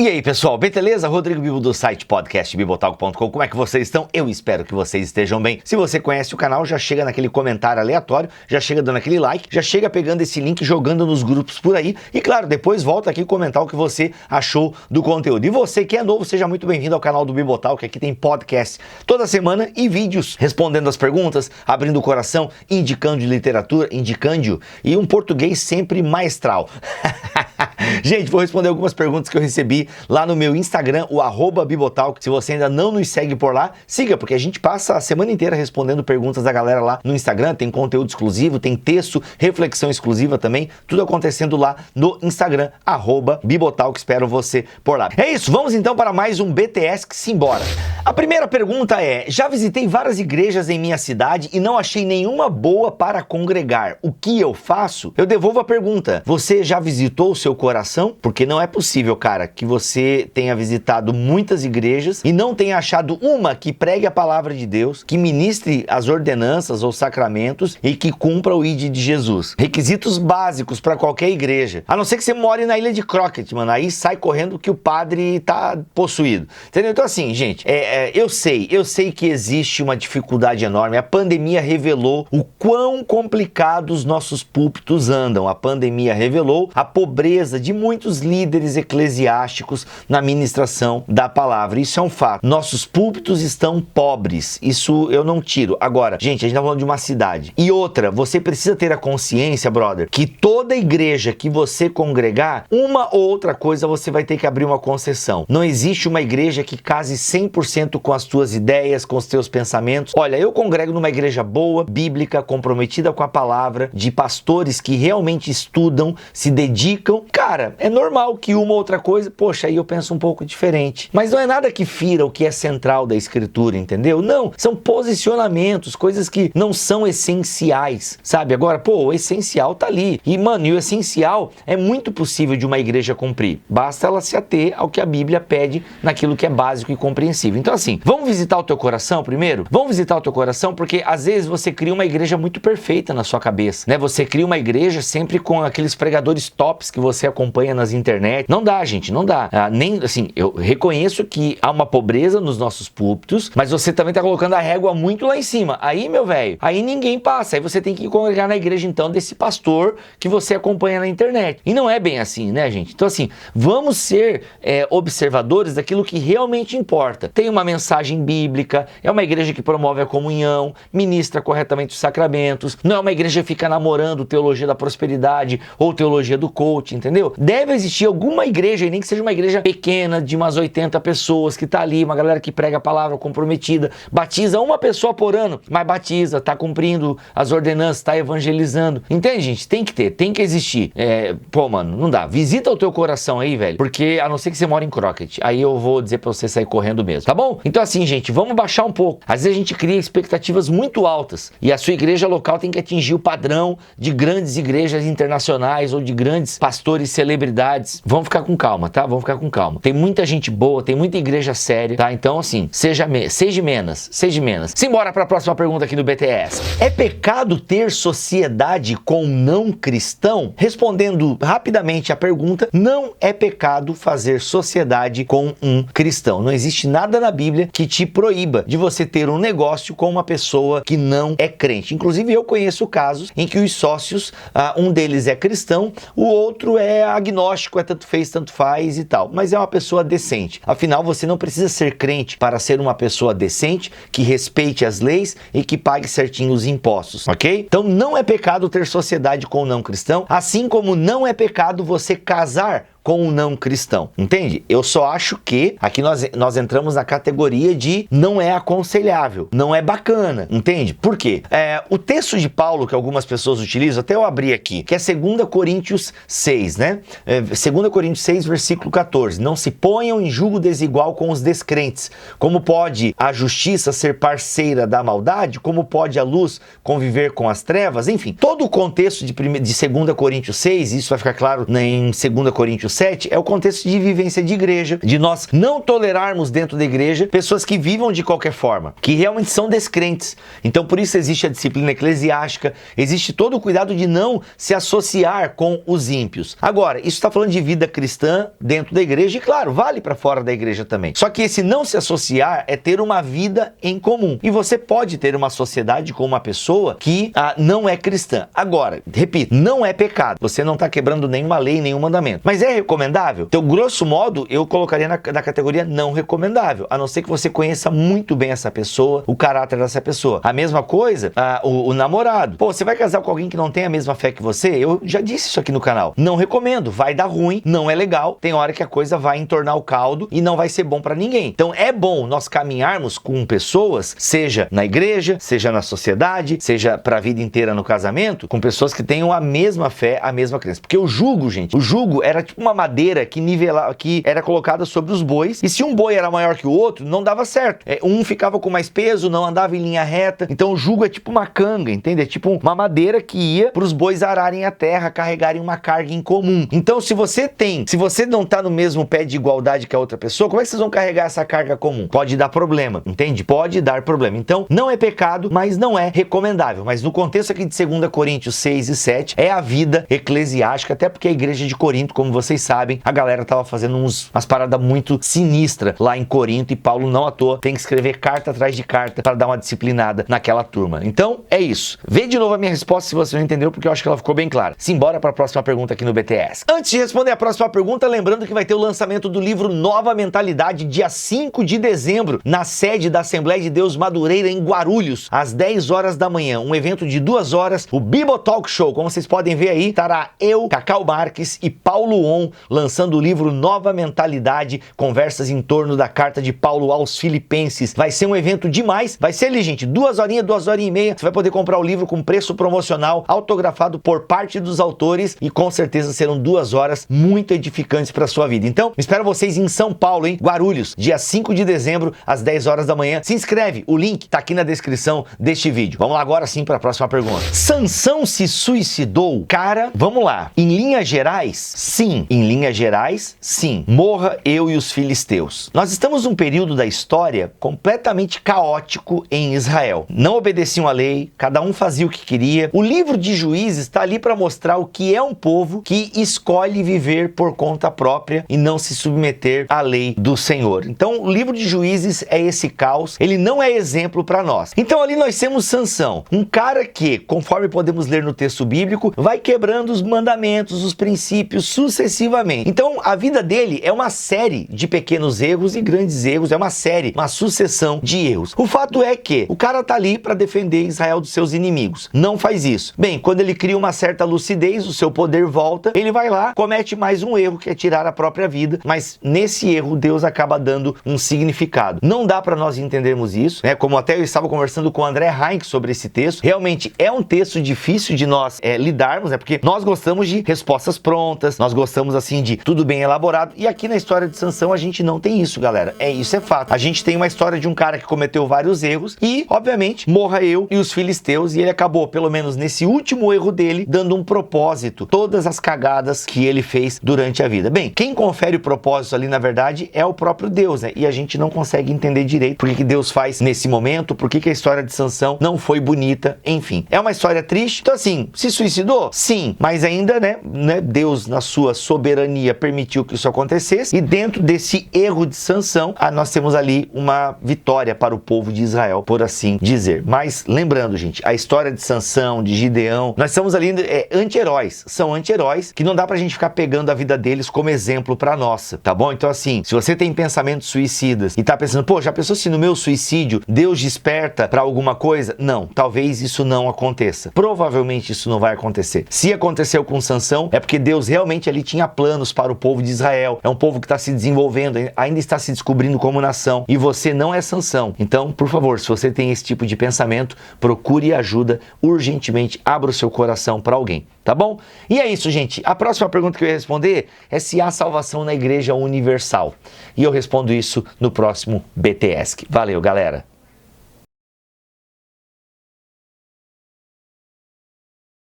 E aí, pessoal, beleza? Rodrigo Bibo do site podcastbibotalk.com. Como é que vocês estão? Eu espero que vocês estejam bem. Se você conhece o canal, já chega naquele comentário aleatório, já chega dando aquele like, já chega pegando esse link, jogando nos grupos por aí. E claro, depois volta aqui comentar o que você achou do conteúdo. E você que é novo, seja muito bem-vindo ao canal do Bibotalk, que aqui tem podcast toda semana e vídeos respondendo as perguntas, abrindo o coração, indicando de literatura, indicando e um português sempre maestral. Gente, vou responder algumas perguntas que eu recebi lá no meu Instagram, o @bibotalk. Se você ainda não nos segue por lá, siga, porque a gente passa a semana inteira respondendo perguntas da galera lá no Instagram. Tem conteúdo exclusivo, tem texto, reflexão exclusiva também, tudo acontecendo lá no Instagram, @bibotalk. Espero você por lá. É isso, vamos então para mais um BTS que simbora. A primeira pergunta é: já visitei várias igrejas em minha cidade e não achei nenhuma boa para congregar. O que eu faço? Eu devolvo a pergunta. Você já visitou o seu coração? Porque não é possível, cara, que você tenha visitado muitas igrejas e não tenha achado uma que pregue a palavra de Deus, que ministre as ordenanças ou sacramentos e que cumpra o ID de Jesus. Requisitos básicos para qualquer igreja. A não ser que você more na ilha de Crockett, mano. Aí sai correndo que o padre tá possuído. Entendeu? Então assim, gente, eu sei que existe uma dificuldade enorme. A pandemia revelou o quão complicados nossos púlpitos andam. A pandemia revelou a pobreza de muitos líderes eclesiásticos na ministração da palavra. Isso é um fato. Nossos púlpitos estão pobres. Isso eu não tiro. Agora, gente, a gente tá falando de uma cidade. E outra, você precisa ter a consciência, brother, que toda igreja que você congregar, uma ou outra coisa você vai ter que abrir uma concessão. Não existe uma igreja que case 100% com as tuas ideias, com os teus pensamentos. Olha, eu congrego numa igreja boa, bíblica, comprometida com a palavra, de pastores que realmente estudam, se dedicam. Cara, é normal que uma ou outra coisa, poxa, aí eu penso um pouco diferente. Mas não é nada que fira o que é central da escritura, entendeu? Não, são posicionamentos, coisas que não são essenciais, sabe? Agora, pô, o essencial tá ali. E, mano, e o essencial é muito possível de uma igreja cumprir. Basta ela se ater ao que a Bíblia pede naquilo que é básico e compreensível. Então, assim, vamos visitar o teu coração primeiro? Vamos visitar o teu coração porque, às vezes, você cria uma igreja muito perfeita na sua cabeça, né? Você cria uma igreja sempre com aqueles pregadores tops que você acompanha nas internet. Não dá, gente, não dá. Nem, assim, eu reconheço que há uma pobreza nos nossos púlpitos, mas você também tá colocando a régua muito lá em cima. Aí, meu velho, aí ninguém passa. Aí você tem que congregar na igreja, então, desse pastor que você acompanha na internet. E não é bem assim, né, gente? Então, assim, vamos ser observadores daquilo que realmente importa. Tem uma mensagem bíblica, é uma igreja que promove a comunhão, ministra corretamente os sacramentos, não é uma igreja que fica namorando teologia da prosperidade ou teologia do coach, entendeu? Deve existir alguma igreja, e nem que seja uma igreja pequena, de umas 80 pessoas, que tá ali, uma galera que prega a palavra comprometida, batiza uma pessoa por ano, mas batiza, tá cumprindo as ordenanças, tá evangelizando. Entende, gente? Tem que ter, tem que existir. Pô, mano, não dá. Visita o teu coração aí, velho, porque a não ser que você mora em Crockett, aí eu vou dizer pra você sair correndo mesmo, tá bom? Então assim, gente, vamos baixar um pouco. Às vezes a gente cria expectativas muito altas e a sua igreja local tem que atingir o padrão de grandes igrejas internacionais ou de grandes pastores celebridades. Vamos ficar com calma, tá? Vamos ficar com calma. Tem muita gente boa, tem muita igreja séria, tá? Então, assim, seja menos. Simbora para a próxima pergunta aqui do BTS. É pecado ter sociedade com não cristão? Respondendo rapidamente a pergunta, não é pecado fazer sociedade com um cristão. Não existe nada na Bíblia que te proíba de você ter um negócio com uma pessoa que não é crente. Inclusive, eu conheço casos em que os sócios, um deles é cristão, o outro é agnóstico, é tanto fez, tanto faz e tal, mas é uma pessoa decente. Afinal, você não precisa ser crente para ser uma pessoa decente, que respeite as leis e que pague certinho os impostos, ok? Então não é pecado ter sociedade com o não cristão, assim como não é pecado você casar com um não cristão, entende? Eu só acho que aqui nós entramos na categoria de não é aconselhável, não é bacana, entende? Por quê? O texto de Paulo que algumas pessoas utilizam, até eu abri aqui, que é 2 Coríntios 6, né? 2 Coríntios 6, versículo 14. Não se ponham em julgo desigual com os descrentes. Como pode a justiça ser parceira da maldade? Como pode a luz conviver com as trevas? Enfim, todo o contexto de 2 Coríntios 6, isso vai ficar claro em 2 Coríntios 7 é o contexto de vivência de igreja, de nós não tolerarmos dentro da igreja pessoas que vivam de qualquer forma, que realmente são descrentes. Então por isso existe a disciplina eclesiástica, existe todo o cuidado de não se associar com os ímpios. Agora, isso está falando de vida cristã dentro da igreja e claro, vale para fora da igreja também. Só que esse não se associar é ter uma vida em comum. E você pode ter uma sociedade com uma pessoa que não é cristã. Agora, repito, não é pecado. Você não está quebrando nenhuma lei, nenhum mandamento. Mas é recomendável? Então, grosso modo, eu colocaria na categoria não recomendável, a não ser que você conheça muito bem essa pessoa, o caráter dessa pessoa. A mesma coisa, o namorado. Pô, você vai casar com alguém que não tem a mesma fé que você? Eu já disse isso aqui no canal. Não recomendo, vai dar ruim, não é legal. Tem hora que a coisa vai entornar o caldo e não vai ser bom para ninguém. Então, é bom nós caminharmos com pessoas, seja na igreja, seja na sociedade, seja para a vida inteira no casamento, com pessoas que tenham a mesma fé, a mesma crença. Porque o jugo, gente, o jugo era tipo uma madeira que era colocada sobre os bois, e se um boi era maior que o outro, não dava certo. Um ficava com mais peso, não andava em linha reta. Então o jugo é tipo uma canga, entende? É tipo uma madeira que ia para os bois ararem a terra, carregarem uma carga em comum. Então se você não tá no mesmo pé de igualdade que a outra pessoa, como é que vocês vão carregar essa carga comum? Pode dar problema, entende? Pode dar problema. Então não é pecado, mas não é recomendável. Mas no contexto aqui de 2 Coríntios 6 e 7, é a vida eclesiástica, até porque a igreja de Corinto, como vocês sabem, a galera tava fazendo umas paradas muito sinistras lá em Corinto, e Paulo não à toa tem que escrever carta atrás de carta para dar uma disciplinada naquela turma. Então, é isso. Vê de novo a minha resposta se você não entendeu, porque eu acho que ela ficou bem clara. Simbora para a próxima pergunta aqui no BTS. Antes de responder a próxima pergunta, lembrando que vai ter o lançamento do livro Nova Mentalidade, dia 5 de dezembro, na sede da Assembleia de Deus Madureira, em Guarulhos, às 10 horas da manhã. Um evento de 2 horas, o Bibotalk Show. Como vocês podem ver aí, estará eu, Cacau Marques e Paulo On, lançando o livro Nova Mentalidade, conversas em torno da carta de Paulo aos Filipenses. Vai ser um evento demais. Vai ser ali, gente, 2 horinhas, 2 horas e meia. Você vai poder comprar o livro com preço promocional, autografado por parte dos autores, e com certeza serão 2 horas muito edificantes para sua vida. Então, espero vocês em São Paulo, hein? Guarulhos, dia 5 de dezembro, às 10 horas da manhã. Se inscreve, o link tá aqui na descrição deste vídeo. Vamos lá agora sim para a próxima pergunta. Sansão se suicidou? Cara, vamos lá. Em linhas gerais, sim. Em linhas gerais, sim. Morra eu e os filisteus. Nós estamos num período da história completamente caótico em Israel. Não obedeciam à lei, cada um fazia o que queria. O livro de Juízes está ali para mostrar o que é um povo que escolhe viver por conta própria e não se submeter à lei do Senhor. Então, o livro de Juízes é esse caos, ele não é exemplo para nós. Então, ali nós temos Sansão, um cara que, conforme podemos ler no texto bíblico, vai quebrando os mandamentos, os princípios sucessivamente. Então, a vida dele é uma série de pequenos erros e grandes erros, é uma série, uma sucessão de erros. O fato é que o cara tá ali para defender Israel dos seus inimigos. Não faz isso. Bem, quando ele cria uma certa lucidez, o seu poder volta, ele vai lá, comete mais um erro, que é tirar a própria vida, mas nesse erro Deus acaba dando um significado. Não dá para nós entendermos isso, né? Como até eu estava conversando com o André Heinck sobre esse texto, realmente é um texto difícil de nós lidarmos, né? Porque nós gostamos de respostas prontas, nós gostamos assim de tudo bem elaborado, e aqui na história de Sansão a gente não tem isso, galera. Isso é fato. A gente tem uma história de um cara que cometeu vários erros e, obviamente, morra eu e os filisteus, e ele acabou, pelo menos nesse último erro dele, dando um propósito, todas as cagadas que ele fez durante a vida. Bem, quem confere o propósito ali, na verdade, é o próprio Deus, né? E a gente não consegue entender direito por que Deus faz nesse momento, por que a história de Sansão não foi bonita, enfim. É uma história triste. Então, assim, se suicidou? Sim, mas ainda, né, Deus, na sua soberania, permitiu que isso acontecesse, e dentro desse erro de Sansão, nós temos ali uma vitória para o povo de Israel, por assim dizer. Mas, lembrando, gente, a história de Sansão, de Gideão, nós estamos ali anti-heróis, são anti-heróis que não dá pra gente ficar pegando a vida deles como exemplo pra nossa, tá bom? Então, assim, se você tem pensamentos suicidas e tá pensando, pô, já pensou se no meu suicídio Deus desperta pra alguma coisa? Não, talvez isso não aconteça. Provavelmente isso não vai acontecer. Se aconteceu com Sansão, é porque Deus realmente ali tinha planos para o povo de Israel. É um povo que está se desenvolvendo, ainda está se descobrindo como nação, e você não é Sansão. Então, por favor, se você tem esse tipo de pensamento, procure ajuda urgentemente, abra o seu coração para alguém, tá bom? E é isso, gente. A próxima pergunta que eu ia responder é se há salvação na Igreja Universal. E eu respondo isso no próximo BTS. Valeu, galera!